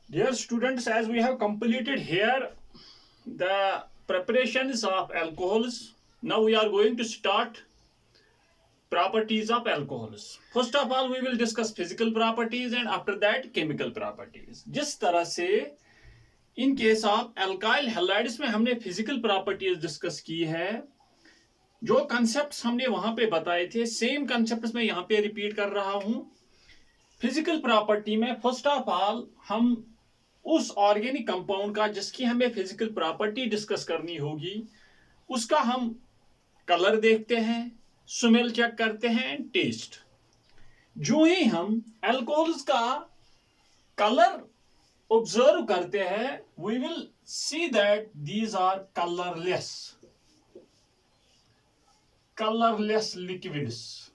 Dear students, as we have completed here the preparations of alcohols, now we are going to start properties of alcohols. First of all, we will discuss physical properties and after that chemical properties. जिस तरह से इन case of alkyl halides में हमने physical properties discuss की है, जो concepts हमने वहां पे बताए थे, सेम कंसेप्ट्स मैं यहां पे रिपीट कर रहा हूं. फिजिकल प्रॉपर्टी में फर्स्ट ऑफ ऑल हम उस ऑर्गेनिक कंपाउंड का जिसकी हमें फिजिकल प्रॉपर्टी डिस्कस करनी होगी उसका हम कलर देखते हैं, स्मेल चेक करते हैं, टेस्ट. जो ही हम अल्कोहल्स का कलर ऑब्जर्व करते हैं, we will see that these are colourless liquids.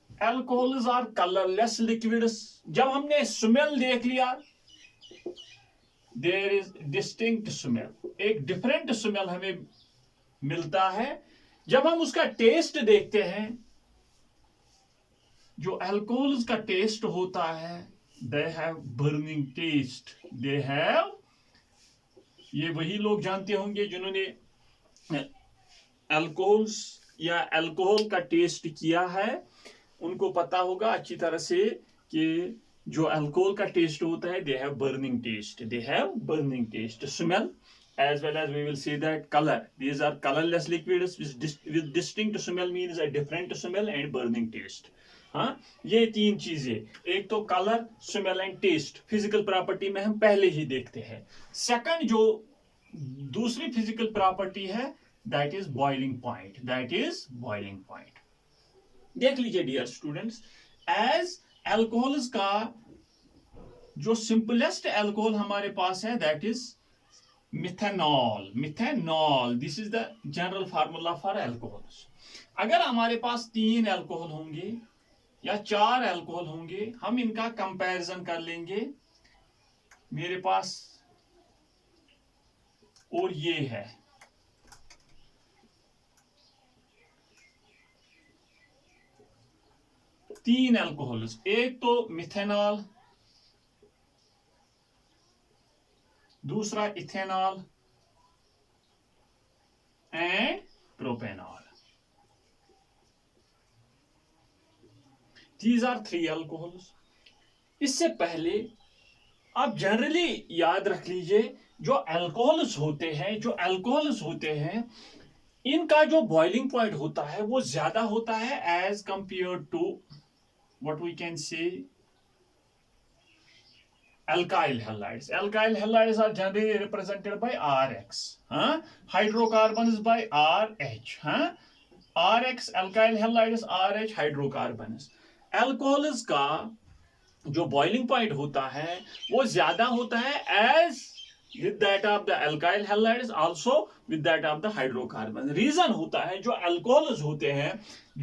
Alcohols are colourless liquids. जब हमने स्मेल देख लिया, देयर इज डिस्टिंक्ट स्मेल, एक डिफरेंट स्मेल हमें मिलता है. जब हम उसका टेस्ट देखते हैं, जो अल्कोहल्स का टेस्ट होता है, they have burning taste. They have, ये वही लोग जानते होंगे जिन्होंने अल्कोहल्स या अल्कोहल का टेस्ट किया है, उनको पता होगा अच्छी तरह से कि जो अल्कोहल का टेस्ट होता है, they have burning taste. They have burning taste, smell, as well as we will see that color. These are colorless liquids with distinct smell, means a different smell and burning taste. हाँ, ये तीन चीजें, एक तो colour, smell and taste, physical property में हम पहले ही देखते हैं. सेकंड जो दूसरी फिजिकल प्रॉपर्टी है, that is boiling point. That is boiling point. देख लीजिए डियर स्टूडेंट्स, एज अल्कोहल्स का जो सिंपलेस्ट अल्कोहल हमारे पास है, that is methanol. Methanol, this is the general formula for alcohols. अगर हमारे पास 3 अल्कोहल होंगे या 4 अल्कोहल होंगे, हम इनका कंपैरिजन कर लेंगे. मेरे पास और ये है, तीन अल्कोहल्स, एक तो मिथेनॉल, दूसरा ethanol and propanol. These are 3 alcohols. इससे पहले आप जनरली याद रख लीजिए, जो अल्कोहल्स होते हैं, इनका जो बॉइलिंग पॉइंट होता है वो ज्यादा होता है as compare to what we can say alkyl halides. Alkyl halides are generally represented by RX. Hydrocarbons by RH. RX alkyl halides, RH hydrocarbons. Alcohols का जो बॉइलिंग पॉइंट होता है वो ज्यादा होता है as with that of the alkyl halides, also with that of the hydrocarbons. Reason होता है, जो alcohols होते हैं,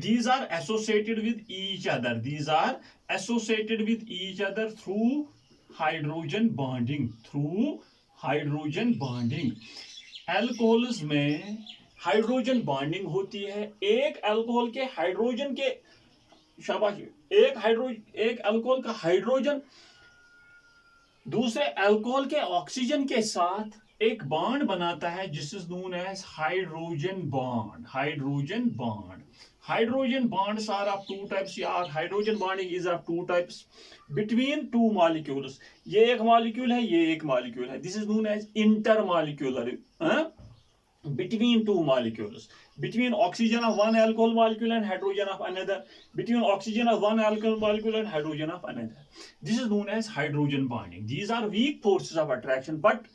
these are associated with each other. These are associated with each other through hydrogen bonding. Through hydrogen bonding. Alcohols में hydrogen bonding होती है. एक alcohol के हाइड्रोजन के, शाबाश, एक अल्कोहल का हाइड्रोजन दूसरे अल्कोहल के ऑक्सीजन के साथ एक बॉन्ड बनाता है, जिस is known as hydrogen bond. Hydrogen bond. Hydrogen bonds are of 2 types. या hydrogen bonding is of 2 types between 2 molecules. ये एक मॉलिक्यूल है, ये एक मॉलिक्यूल है. This is known as intermolecular. Between 2 molecules, between oxygen of one alcohol molecule and hydrogen of another, between oxygen of one alcohol molecule and hydrogen of another. This is known as hydrogen bonding. These are weak forces of attraction, but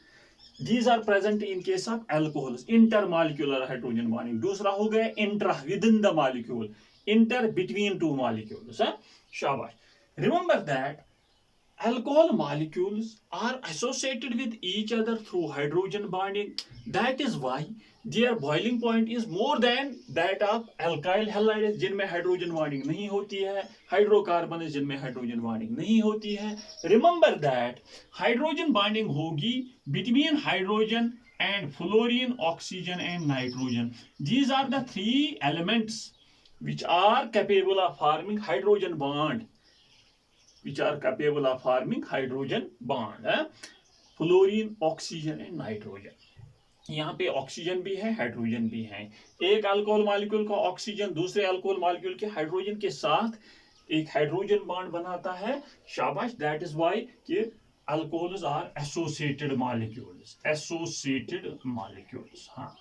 these are present in case of alcohols. Intermolecular hydrogen bonding. दूसरा हो गया intra, within the molecule. Inter, between 2 molecules. शाबाश. Remember that alcohol molecules are associated with each other through hydrogen bonding. That is why their boiling point is more than that of alkyl halides, जिनमें hydrogen bonding नहीं होती है, hydrocarbon जिनमें hydrogen bonding नहीं होती है. Remember that hydrogen bonding होगी between hydrogen and fluorine, oxygen and nitrogen. These are the 3 elements which are capable of forming hydrogen bond. which are capable of forming hydrogen bond. Fluorine, oxygen and nitrogen. यहाँ पे oxygen भी है, hydrogen भी है. एक alcohol molecule का oxygen दूसरे alcohol molecule के हाइड्रोजन के साथ एक हाइड्रोजन बॉन्ड बनाता है. शाबाश. दैट इज व्हाई कि alcohols are associated molecules. Associated molecules. हाँ.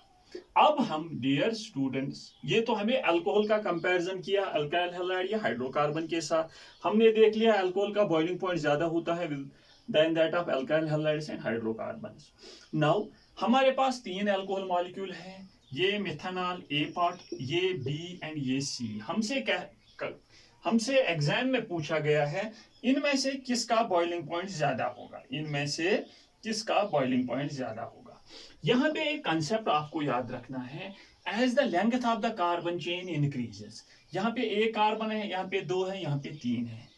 अब हम डियर स्टूडेंट्स, ये तो हमें अल्कोहल का कंपैरिजन किया अल्काइल हैलाइड या हाइड्रोकार्बन के साथ. हमने देख लिया अल्कोहल का बॉइलिंग पॉइंट ज्यादा होता है than that of alkyl halides and hydrocarbons. Now हमारे पास 3 अल्कोहल मॉलिक्यूल है. ये मिथेनॉल ए पार्ट, ये बी एंड ये सी. हमसे एग्जाम में पूछा गया है इनमें से किसका बॉइलिंग पॉइंट ज्यादा होगा. इनमें से किसका बॉइलिंग पॉइंट ज्यादा होगा. यहाँ पे एक कंसेप्ट आपको याद रखना है. As the length of the carbon chain increases. यहाँ पे एक कार्बन है, यहाँ पे 2 है, यहाँ पे 3 है.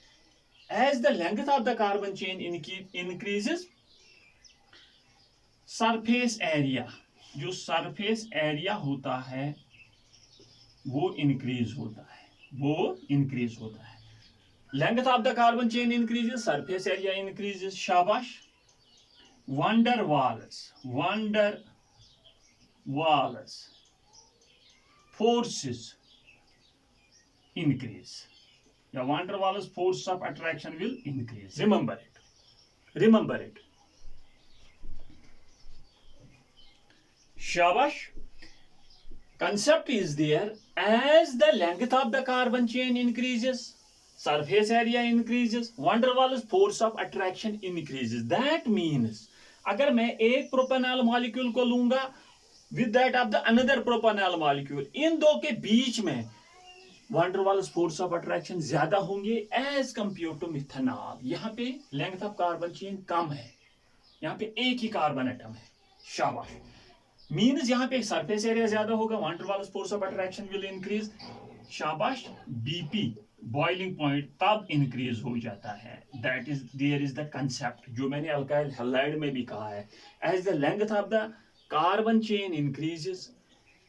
As the length of the carbon chain increases, surface area, जो सरफेस एरिया होता है वो इंक्रीज होता है. वो इंक्रीज होता है. Length of the carbon chain increases, surface area increases. शाबाश. Van der Waals forces increase. The van der Waals force of attraction will increase. Remember it. Shabash. Concept is there. As the length of the carbon chain increases, surface area increases, van der Waals force of attraction increases. That means अगर मैं एक propanol molecule को लूंगा with that of the another propanol molecule, इन दो के बीच में van der Waals force of attraction ज्यादा होंगे एज कंपेयर टू मिथेनॉल. यहाँ पे लेंथ ऑफ कार्बन चेन कम है, यहाँ पे एक ही कार्बन एटम है. शाबाश. मीन्स यहाँ पे सरफेस एरिया ज्यादा होगा, van der Waals force of attraction will increase. शाबाश. बीपी बॉइलिंग पॉइंट तब इंक्रीज हो जाता है. That is there is the concept जो मैंने अल्काइल हैलाइड में भी कहा है. As the length of the carbon chain increases,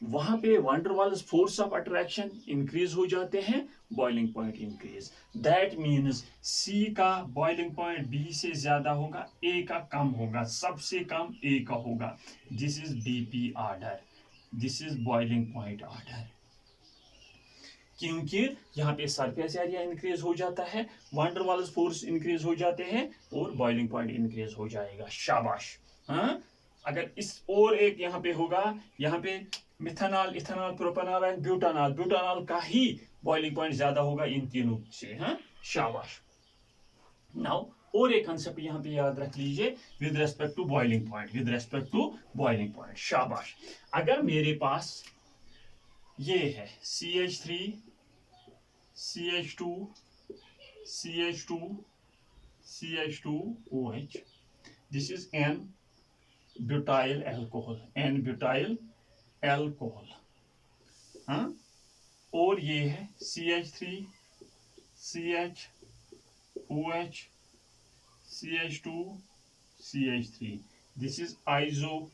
वहां पे van der Waals force of attraction increase हो जाते हैं, boiling point increase. That means C का बॉइलिंग पॉइंट बी से ज्यादा होगा, ए का कम होगा, सबसे कम ए का होगा. This is BP order. This is boiling point order. क्योंकि यहाँ पे सरफेस एरिया इंक्रीज हो जाता है, van der Waals force increase हो जाते हैं और बॉइलिंग पॉइंट इंक्रीज हो जाएगा. शाबाश. हाँ. अगर इस और एक यहाँ पे होगा, यहाँ पे methanol, ethanol, propanol and butanol, butanol का ही बॉइलिंग पॉइंट ज्यादा होगा इन तीनों से. हाँ. शाबाश. नाउ और एक कंसेप्ट यहाँ पे याद रख लीजिए with respect to boiling point. With respect to boiling point. शाबाश. अगर मेरे पास ये है CH3, CH2, CH2, CH2OH. This is N-butyl alcohol. N-butyl alcohol. हाँ. और ये है CH3, CHOH, CH2, CH3. This is isobutyl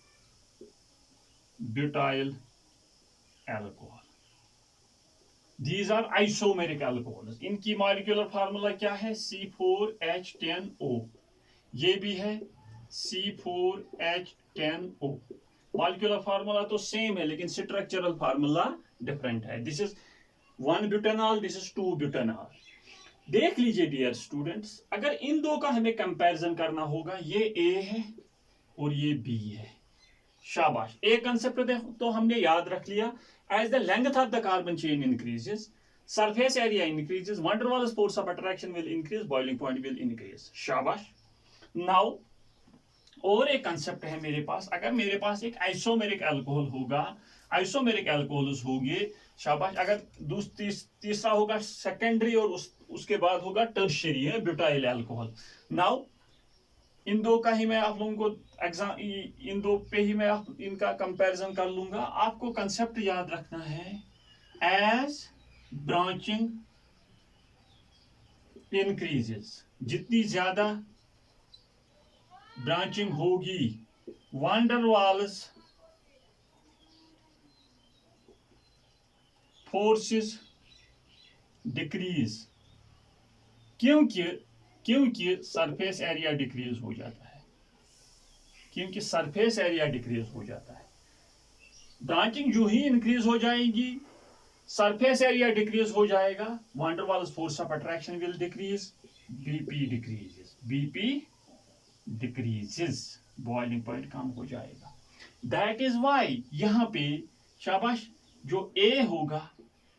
alcohol. These are isomeric alcohols. इनकी मॉलिक्यूलर फार्मूला क्या है? C4H10O. ये भी है C4H10O. मॉलिक्यूलर फार्मूला तो सेम है लेकिन स्ट्रक्चरल फार्मूला डिफरेंट है. This is 1 butanol, this is 2 butanol. देख लीजिए डियर स्टूडेंट्स, अगर इन दो का हमें कंपैरिजन करना होगा, ये A है और ये B है. शाबाश. एक कंसेप्ट तो हमने याद रख लिया. As the length of the carbon chain increases, surface area increases, van der Waals force of attraction will increase, boiling point will increase. शाबाश. Now और एक कंसेप्ट है मेरे पास. अगर मेरे पास एक आइसोमेरिक अल्कोहल होगा, आइसोमेरिक अल्कोहल्स होंगे. शाबाश. अगर तीसरा होगा सेकेंडरी और उसके बाद होगा टर्शियरी है ब्यूटाइल अल्कोहल. नाउ इन दो का ही मैं आप लोगों को इन दो पे ही मैं इनका कंपैरिजन कर लूंगा. आपको कंसेप्ट याद रखना है. एज ब्रांचिंग इंक्रीजेस, जितनी ज्यादा ब्रांचिंग होगी, van der Waals forces decrease. क्योंकि क्योंकि सरफेस एरिया डिक्रीज हो जाता है, क्योंकि सरफेस एरिया डिक्रीज हो जाता है। ब्रांचिंग जो ही इंक्रीज हो जाएगी, सरफेस एरिया डिक्रीज हो जाएगा, van der Waals force of attraction will decrease, BP decreases, BP decreases, boiling point कम हो जाएगा। दैट इज वाई यहां पे शाबाश जो ए होगा,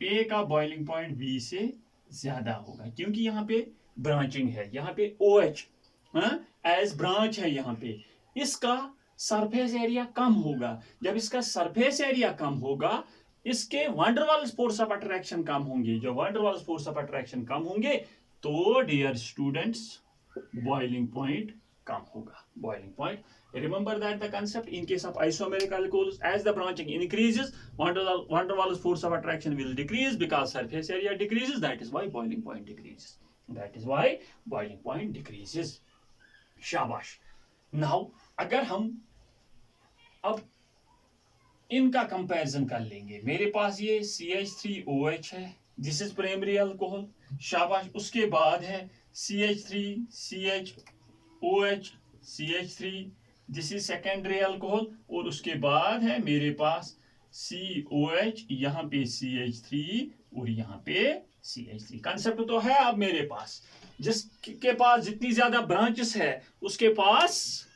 ए का बॉइलिंग पॉइंट बी से ज्यादा होगा, क्योंकि यहाँ पे ब्रांचिंग है, यहाँ पे ओ एच एज ब्रांच है, यहाँ पे इसका सरफेस एरिया कम होगा। जब इसका सरफेस एरिया कम होगा, इसके van der Waals force of attraction कम होंगे। जब van der Waals force of attraction कम होंगे तो डियर स्टूडेंट्स बॉइलिंग पॉइंट कम होगा, boiling point. Remember that the concept in case of isomeric alcohols, as the branching increases, van der Waals force of attraction will decrease because surface area decreases. That is why boiling point decreases. That is why boiling point decreases. शाबाश। Now अगर हम अब इनका comparison कर लेंगे, मेरे पास ये CH3OH है, दिस इज प्राइमरी अल्कोहल, शाबाश। उसके बाद है CH3CHOH CH3, this is secondary alcohol, और उसके बाद है मेरे पास COH, यहाँ पे CH3 और यहाँ पे CH3। कंसेप्ट तो है अब मेरे पास, जिसके पास जितनी ज्यादा ब्रांचेस है उसके पास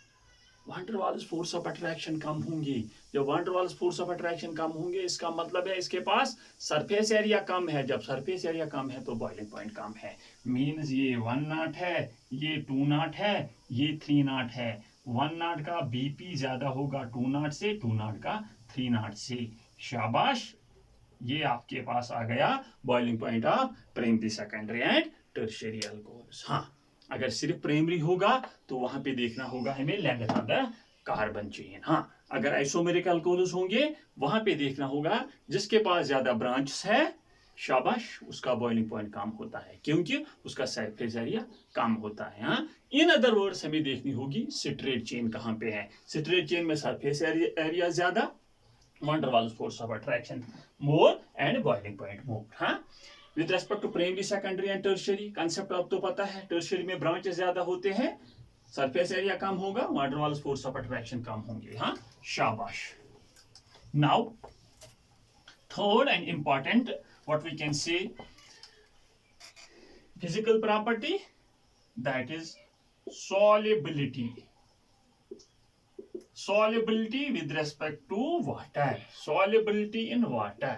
van der Waals force of attraction कम होंगे। जब van der Waals force of attraction कम होंगे, इसका मतलब है इसके पास सरफेस एरिया कम है। जब सरफेस एरिया कम है तो बॉइलिंग पॉइंट कम है। मींस ये 1 नॉट है, ये 2 नॉट है, ये 3 नॉट है। 1 नॉट का बीपी ज्यादा होगा 2 नॉट से, 2 नॉट का 3 नॉट से। शाबाश, ये आपके पास आ गया boiling point of primary, secondary and tertiary alcohols. हाँ, अगर सिर्फ प्राइमरी होगा तो वहां पे देखना होगा हमें length of the carbon chain. हाँ, अगर आइसोमेरिक अल्कोहल्स होंगे वहां पे देखना होगा जिसके पास ज्यादा ब्रांचेस है, शाबाश, उसका बॉइलिंग पॉइंट कम होता है, क्योंकि उसका सरफेस एरिया कम होता है। हाँ, इन अदर वर्ड्स हमें देखनी होगी सिट्रेट चेन कहां पे है। सिट्रेट चेन में सरफेस एरिया ज्यादा, van der Waals force of attraction more and boiling point more. हाँ, with respect to primary, secondary and tertiary, concept अब तो पता है। टर्शियरी में ब्रांचेस ज्यादा होते हैं, सरफेस एरिया कम होगा, van der Waals force of attraction कम होंगे। हाँ, शाबाश। Now third and important, what we can say, physical property, that is solubility. Solubility with respect to water, solubility in water.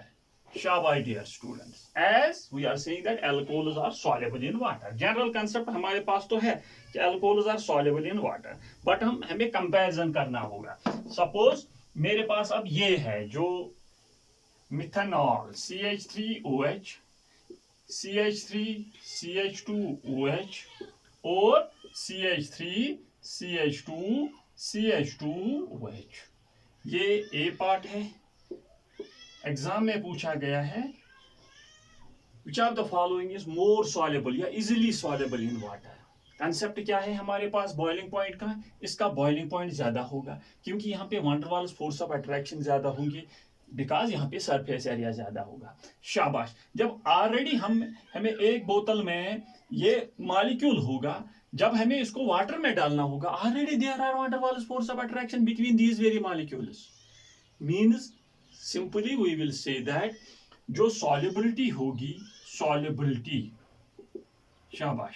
Shabash dear students, as we are saying that alcohols are soluble in water. General concept हमारे पास तो है कि alcohols are soluble in water, but हमें comparison करना होगा। Suppose मेरे पास अब ये है जो मिथेनॉल CH3OH, CH3 CH2OH और CH3 CH2 CH2OH, ये ए पार्ट है। एग्जाम में पूछा गया है which of the following is more soluble या easily soluble in water। Concept क्या है हमारे पास बॉइलिंग पॉइंट का, इसका बॉइलिंग पॉइंट ज्यादा होगा क्योंकि यहाँ पे van der Waals force of attraction ज्यादा होंगे, बिकॉज यहाँ पे सरफेस एरिया ज्यादा होगा। शाबाश। जब ऑलरेडी हमें एक बोतल में ये मॉलिक्यूल होगा, जब हमें इसको वाटर में डालना होगा, already there are van der Waals force of attraction between these very molecules. Means simply we will say that जो सॉल्युबिलिटी होगी, सॉल्युबिलिटी, शाबाश,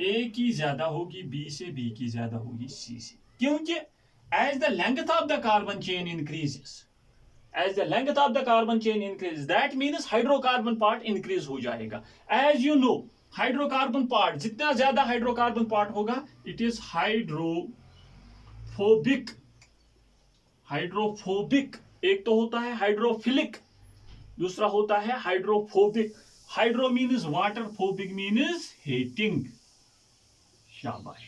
ए की ज्यादा होगी बी से, बी की ज्यादा होगी सी से, क्योंकि as the length of the carbon chain increases, as the length of the carbon chain increases, that means hydrocarbon part increase हो जाएगा। as you know, hydrocarbon part, जितना ज्यादा hydrocarbon part होगा, it is hydrophobic। hydrophobic एक तो होता है hydrophilic, दूसरा होता है hydrophobic। hydro means water, phobic means hating। शाबाश।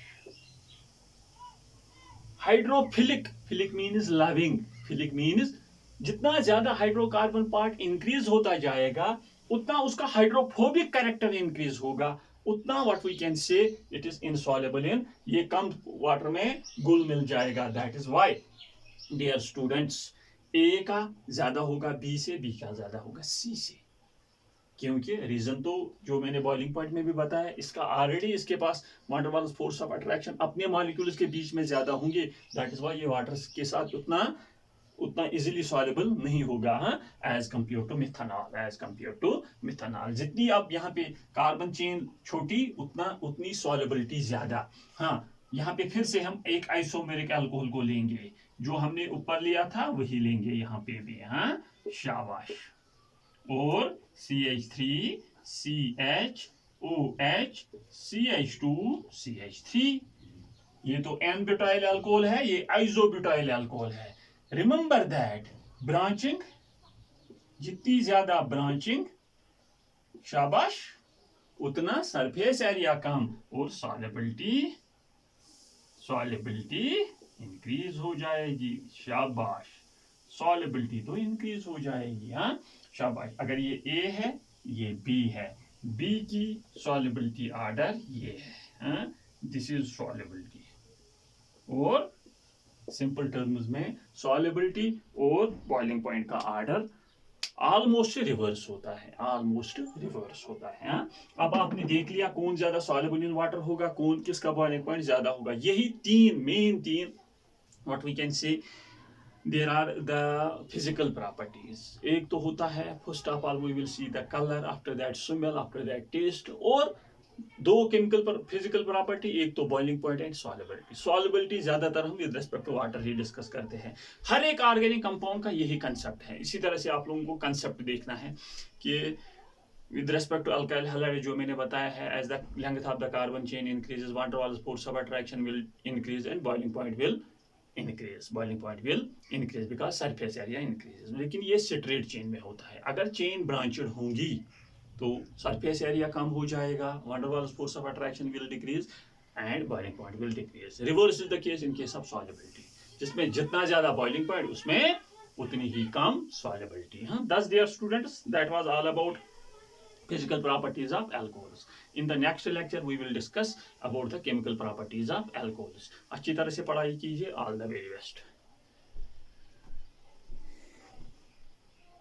hydrophilic, philic means loving, philic means जितना ज्यादा हाइड्रोकार्बन पार्ट इंक्रीज होता जाएगा उतना उसका हाइड्रोफोबिक कैरेक्टर इंक्रीज होगा, उतना what we can say it is insoluble in, ये कम वाटर में घुल मिल जाएगा। That is why dear students A का ज्यादा होगा बी से, बी का ज्यादा होगा सी से। क्योंकि रीजन तो जो मैंने बॉइलिंग पॉइंट में भी बताया, इसका ऑलरेडी इसके पास van der Waals force of attraction अपने मॉलिक्यूल्स के बीच में ज्यादा होंगे, दैट इज व्हाई ये वाटर के साथ उतना इजीली सॉल्युबल नहीं होगा एज कंपेयर टू मिथेनॉल। जितनी अब यहाँ पे कार्बन चेन छोटी उतनी सॉल्युबिलिटी ज्यादा। हाँ, यहाँ पे फिर से हम एक आइसोमेरिक अल्कोहल को लेंगे, जो हमने ऊपर लिया था वही लेंगे यहाँ पे भी। हाँ, शाबाश। और CH3 CHOH CH2 CH3, ये तो एन ब्यूटाइल अल्कोहल है, ये आइसोब्यूटाइल अल्कोहल है। रिमेंबर दैट ब्रांचिंग, जितनी ज्यादा ब्रांचिंग, शाबाश, उतना सरफेस एरिया कम और सॉल्युबिलिटी इंक्रीज हो जाएगी। शाबाश, सॉल्युबिलिटी तो इंक्रीज हो जाएगी। हाँ, शाबाश। अगर ये A है, ये B है, B की सॉल्युबिलिटी ऑर्डर ये है, दिस इज सॉल्युबिलिटी। और सिंपल टर्म्स में सॉल्युबिलिटी और बॉइलिंग पॉइंट का ऑर्डर ऑलमोस्ट रिवर्स होता है, हाँ? अब आपने देख लिया कौन ज्यादा सॉल्युबल इन वाटर होगा, कौन किसका बॉइलिंग पॉइंट ज्यादा होगा। यही तीन what we can say there are the physical properties. एक तो होता है, first of all we will see the colour, after that smell, after that taste, और दो केमिकल फिजिकल प्रॉपर्टी, एक तो बॉइलिंग पॉइंट एंड सॉल्युबिलिटी ज्यादातर हम विद रिस्पेक्ट टू वाटर ही डिस्कस करते हैं। हर एक ऑर्गेनिक कंपाउंड का यही कंसेप्ट है। इसी तरह से आप लोगों को कंसेप्ट देखना है कि with respect to alkyl halide जो मैंने बताया है, as the length of the carbon chain increases, van der Waals force of attraction will increase and boiling point will increase because surface area increases. लेकिन ये straight chain में होता है। अगर चेन ब्रांचेड होंगी तो सरफेस एरिया कम हो जाएगा, van der Waals force of attraction will decrease and boiling point will decrease. Reverse is the case in case of solubility, जिसमें जितना ज्यादा बॉइलिंग पॉइंट उसमें उतनी ही कम सॉल्युबिलिटी। हाँ, thus dear students, that was all about physical properties of alcohols. In the next lecture we will discuss about the chemical properties of alcohols. अच्छी तरह से पढ़ाई कीजिए। All the very best.